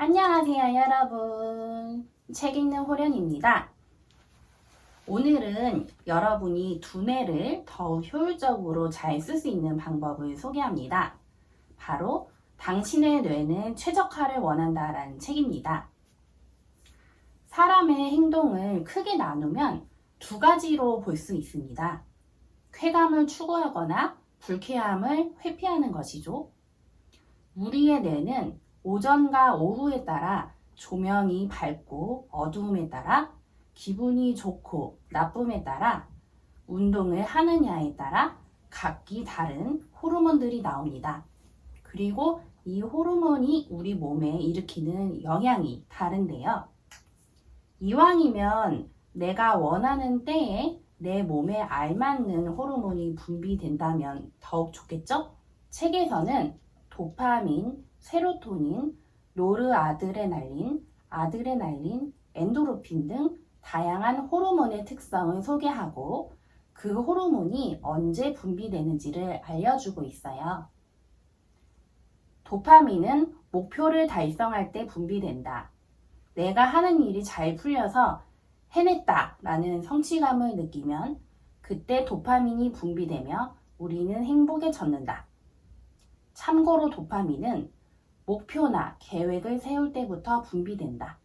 안녕하세요, 여러분. 책 읽는 호련입니다. 오늘은 여러분이 두뇌를 더 효율적으로 잘 쓸 수 있는 방법을 소개합니다. 바로 당신의 뇌는 최적화를 원한다라는 책입니다. 사람의 행동을 크게 나누면 두 가지로 볼 수 있습니다. 쾌감을 추구하거나 불쾌함을 회피하는 것이죠. 우리의 뇌는 오전과 오후에 따라 조명이 밝고 어두움에 따라 기분이 좋고 나쁨에 따라 운동을 하느냐에 따라 각기 다른 호르몬들이 나옵니다. 그리고 이 호르몬이 우리 몸에 일으키는 영향이 다른데요. 이왕이면 내가 원하는 때에 내 몸에 알맞는 호르몬이 분비된다면 더욱 좋겠죠? 책에서는 도파민, 세로토닌, 노르아드레날린, 아드레날린, 엔도르핀 등 다양한 호르몬의 특성을 소개하고 그 호르몬이 언제 분비되는지를 알려주고 있어요. 도파민은 목표를 달성할 때 분비된다. 내가 하는 일이 잘 풀려서 해냈다 라는 성취감을 느끼면 그때 도파민이 분비되며 우리는 행복에 젖는다. 참고로 도파민은 목표나 계획을 세울 때부터 분비된다.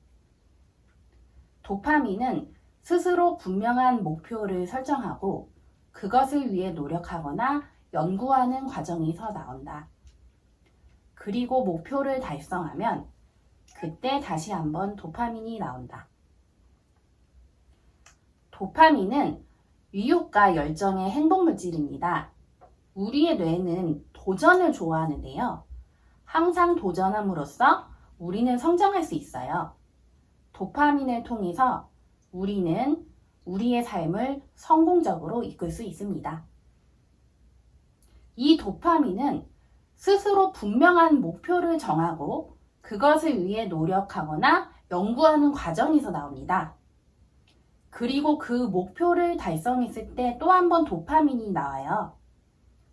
도파민은 스스로 분명한 목표를 설정하고 그것을 위해 노력하거나 연구하는 과정에서 나온다. 그리고 목표를 달성하면 그때 다시 한번 도파민이 나온다. 도파민은 의욕과 열정의 행복물질입니다. 우리의 뇌는 도전을 좋아하는데요. 항상 도전함으로써 우리는 성장할 수 있어요. 도파민을 통해서 우리는 우리의 삶을 성공적으로 이끌 수 있습니다. 이 도파민은 스스로 분명한 목표를 정하고 그것을 위해 노력하거나 연구하는 과정에서 나옵니다. 그리고 그 목표를 달성했을 때 또 한 번 도파민이 나와요.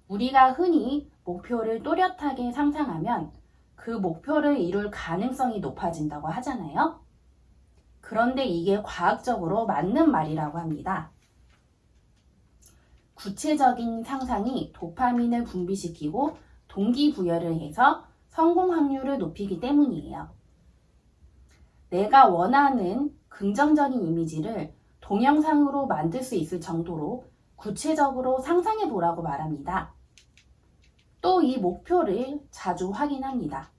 우리가 흔히 목표를 또렷하게 상상하면 그 목표를 이룰 가능성이 높아진다고 하잖아요. 그런데 이게 과학적으로 맞는 말이라고 합니다. 구체적인 상상이 도파민을 분비시키고 동기부여를 해서 성공 확률을 높이기 때문이에요. 내가 원하는 긍정적인 이미지를 동영상으로 만들 수 있을 정도로 구체적으로 상상해 보라고 말합니다. 또 이 목표를 자주 확인합니다.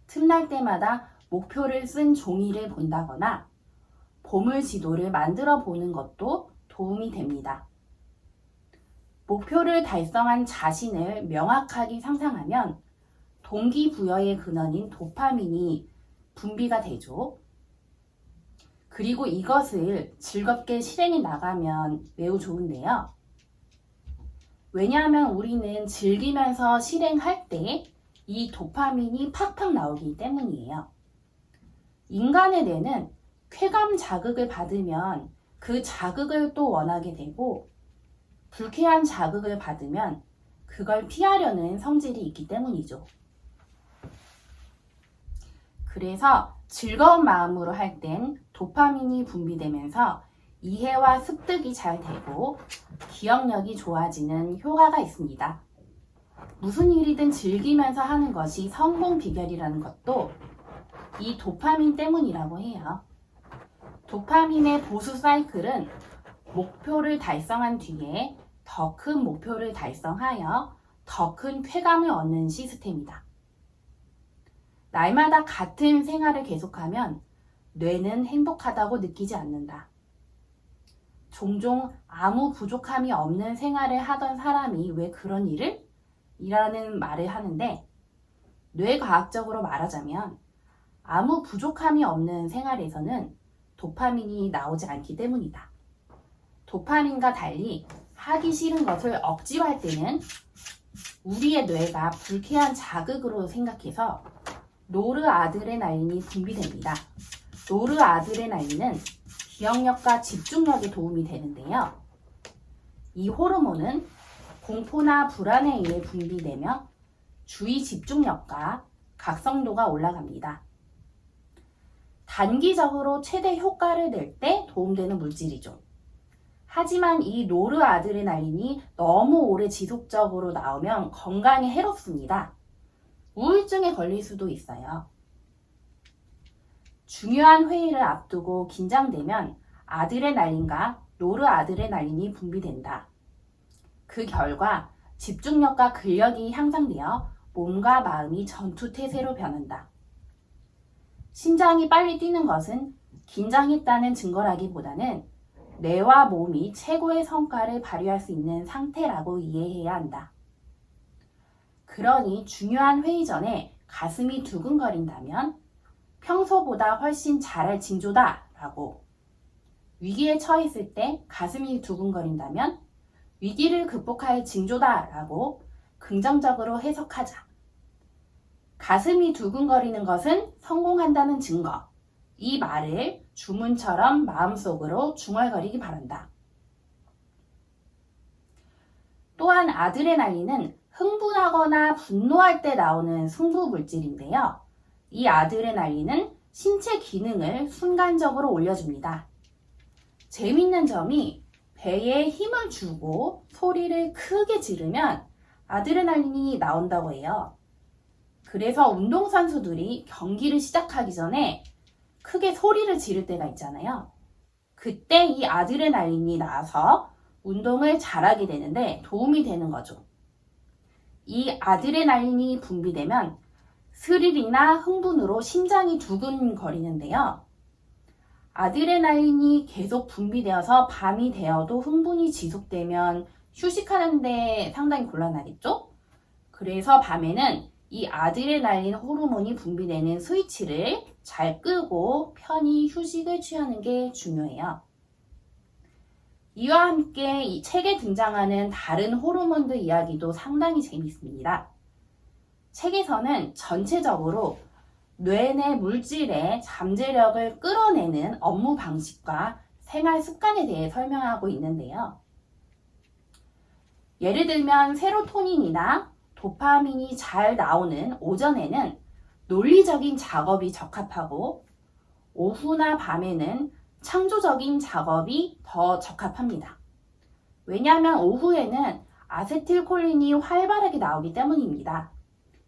틈날 때마다 목표를 쓴 종이를 본다거나 보물 지도를 만들어 보는 것도 도움이 됩니다. 목표를 달성한 자신을 명확하게 상상하면 동기부여의 근원인 도파민이 분비가 되죠. 그리고 이것을 즐겁게 실행해 나가면 매우 좋은데요. 왜냐하면 우리는 즐기면서 실행할 때 이 도파민이 팍팍 나오기 때문이에요. 인간의 뇌는 쾌감 자극을 받으면 그 자극을 또 원하게 되고 불쾌한 자극을 받으면 그걸 피하려는 성질이 있기 때문이죠. 그래서 즐거운 마음으로 할 땐 도파민이 분비되면서 이해와 습득이 잘 되고 기억력이 좋아지는 효과가 있습니다. 무슨 일이든 즐기면서 하는 것이 성공 비결이라는 것도 이 도파민 때문이라고 해요. 도파민의 보수 사이클은 목표를 달성한 뒤에 더 큰 목표를 달성하여 더 큰 쾌감을 얻는 시스템이다. 날마다 같은 생활을 계속하면 뇌는 행복하다고 느끼지 않는다. 종종 아무 부족함이 없는 생활을 하던 사람이 왜 그런 일을? 이라는 말을 하는데 뇌과학적으로 말하자면 아무 부족함이 없는 생활에서는 도파민이 나오지 않기 때문이다. 도파민과 달리 하기 싫은 것을 억지로 할 때는 우리의 뇌가 불쾌한 자극으로 생각해서 노르아드레날린이 분비됩니다. 노르아드레날린은 기억력과 집중력에 도움이 되는데요. 이 호르몬은 공포나 불안에 의해 분비되며 주의 집중력과 각성도가 올라갑니다. 단기적으로 최대 효과를 낼 때 도움되는 물질이죠. 하지만 이 노르아드레날린이 너무 오래 지속적으로 나오면 건강에 해롭습니다. 우울증에 걸릴 수도 있어요. 중요한 회의를 앞두고 긴장되면 아드레날린과 노르아드레날린이 분비된다. 그 결과 집중력과 근력이 향상되어 몸과 마음이 전투태세로 변한다. 심장이 빨리 뛰는 것은 긴장했다는 증거라기보다는 뇌와 몸이 최고의 성과를 발휘할 수 있는 상태라고 이해해야 한다. 그러니 중요한 회의 전에 가슴이 두근거린다면 평소보다 훨씬 잘할 징조다라고, 위기에 처했을 때 가슴이 두근거린다면 위기를 극복할 징조다라고 긍정적으로 해석하자. 가슴이 두근거리는 것은 성공한다는 증거. 이 말을 주문처럼 마음속으로 중얼거리기 바란다. 또한 아드레날린은 흥분하거나 분노할 때 나오는 승부 물질인데요. 이 아드레날린은 신체 기능을 순간적으로 올려줍니다. 재밌는 점이 배에 힘을 주고 소리를 크게 지르면 아드레날린이 나온다고 해요. 그래서 운동선수들이 경기를 시작하기 전에 크게 소리를 지를 때가 있잖아요. 그때 이 아드레날린이 나와서 운동을 잘하게 되는데 도움이 되는 거죠. 이 아드레날린이 분비되면 스릴이나 흥분으로 심장이 두근거리는데요. 아드레날린이 계속 분비되어서 밤이 되어도 흥분이 지속되면 휴식하는데 상당히 곤란하겠죠? 그래서 밤에는 이 아드레날린 호르몬이 분비되는 스위치를 잘 끄고 편히 휴식을 취하는 게 중요해요. 이와 함께 이 책에 등장하는 다른 호르몬들 이야기도 상당히 재밌습니다. 책에서는 전체적으로 뇌내 물질의 잠재력을 끌어내는 업무 방식과 생활 습관에 대해 설명하고 있는데요. 예를 들면 세로토닌이나 도파민이 잘 나오는 오전에는 논리적인 작업이 적합하고 오후나 밤에는 창조적인 작업이 더 적합합니다. 왜냐하면 오후에는 아세틸콜린이 활발하게 나오기 때문입니다.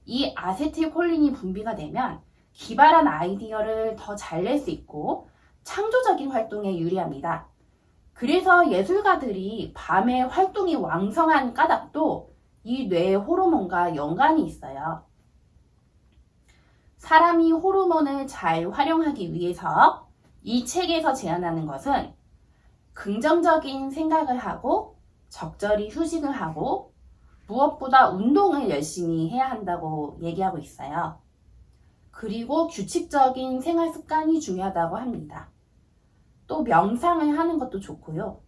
이 아세틸콜린이 분비가 되면 기발한 아이디어를 더 잘 낼 수 있고 창조적인 활동에 유리합니다. 그래서 예술가들이 밤에 활동이 왕성한 까닭도 이 뇌 호르몬과 연관이 있어요. 사람이 호르몬을 잘 활용하기 위해서 이 책에서 제안하는 것은 긍정적인 생각을 하고 적절히 휴식을 하고 무엇보다 운동을 열심히 해야 한다고 얘기하고 있어요. 그리고 규칙적인 생활 습관이 중요하다고 합니다. 또 명상을 하는 것도 좋고요.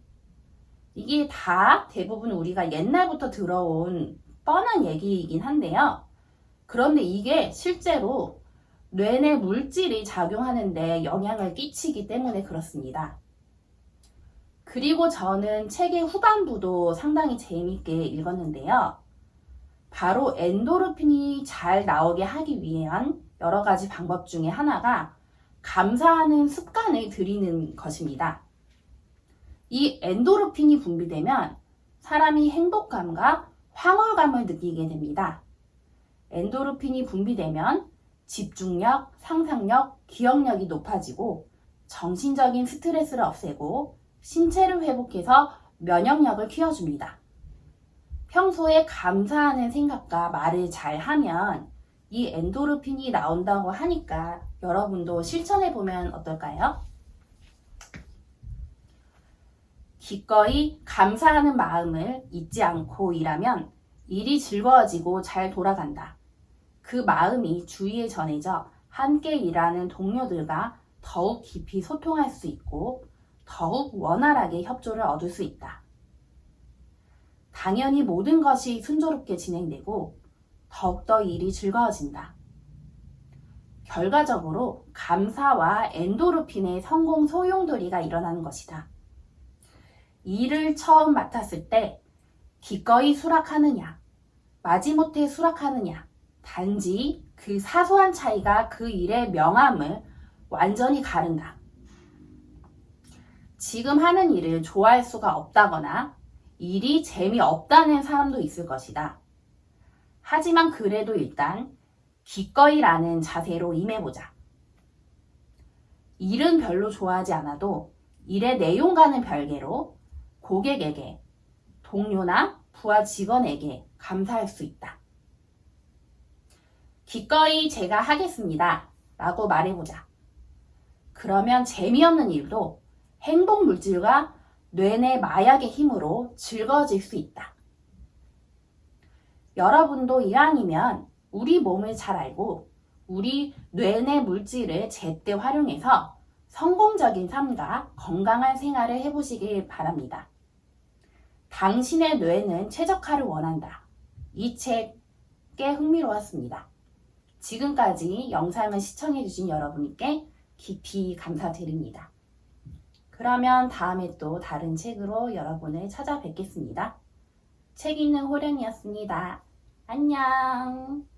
이게 다 대부분 우리가 옛날부터 들어온 뻔한 얘기이긴 한데요. 그런데 이게 실제로 뇌내 물질이 작용하는데 영향을 끼치기 때문에 그렇습니다. 그리고 저는 책의 후반부도 상당히 재미있게 읽었는데요. 바로 엔도르핀이 잘 나오게 하기 위한 여러 가지 방법 중에 하나가 감사하는 습관을 들이는 것입니다. 이 엔도르핀이 분비되면 사람이 행복감과 황홀감을 느끼게 됩니다. 엔도르핀이 분비되면 집중력, 상상력, 기억력이 높아지고 정신적인 스트레스를 없애고 신체를 회복해서 면역력을 키워줍니다. 평소에 감사하는 생각과 말을 잘 하면 이 엔도르핀이 나온다고 하니까 여러분도 실천해보면 어떨까요? 기꺼이 감사하는 마음을 잊지 않고 일하면 일이 즐거워지고 잘 돌아간다. 그 마음이 주위에 전해져 함께 일하는 동료들과 더욱 깊이 소통할 수 있고 더욱 원활하게 협조를 얻을 수 있다. 당연히 모든 것이 순조롭게 진행되고 더욱더 일이 즐거워진다. 결과적으로 감사와 엔도르핀의 성공 소용돌이가 일어나는 것이다. 일을 처음 맡았을 때 기꺼이 수락하느냐, 마지못해 수락하느냐, 단지 그 사소한 차이가 그 일의 명암을 완전히 가른다. 지금 하는 일을 좋아할 수가 없다거나 일이 재미없다는 사람도 있을 것이다. 하지만 그래도 일단 기꺼이라는 자세로 임해보자. 일은 별로 좋아하지 않아도 일의 내용과는 별개로 고객에게, 동료나 부하 직원에게 감사할 수 있다. 기꺼이 제가 하겠습니다. 라고 말해보자. 그러면 재미없는 일도 행복 물질과 뇌내 마약의 힘으로 즐거워질 수 있다. 여러분도 이왕이면 우리 몸을 잘 알고 우리 뇌내 물질을 제때 활용해서 성공적인 삶과 건강한 생활을 해보시길 바랍니다. 당신의 뇌는 최적화를 원한다. 이 책 꽤 흥미로웠습니다. 지금까지 영상을 시청해주신 여러분께 깊이 감사드립니다. 그러면 다음에 또 다른 책으로 여러분을 찾아뵙겠습니다. 책 읽는 호령이었습니다. 안녕!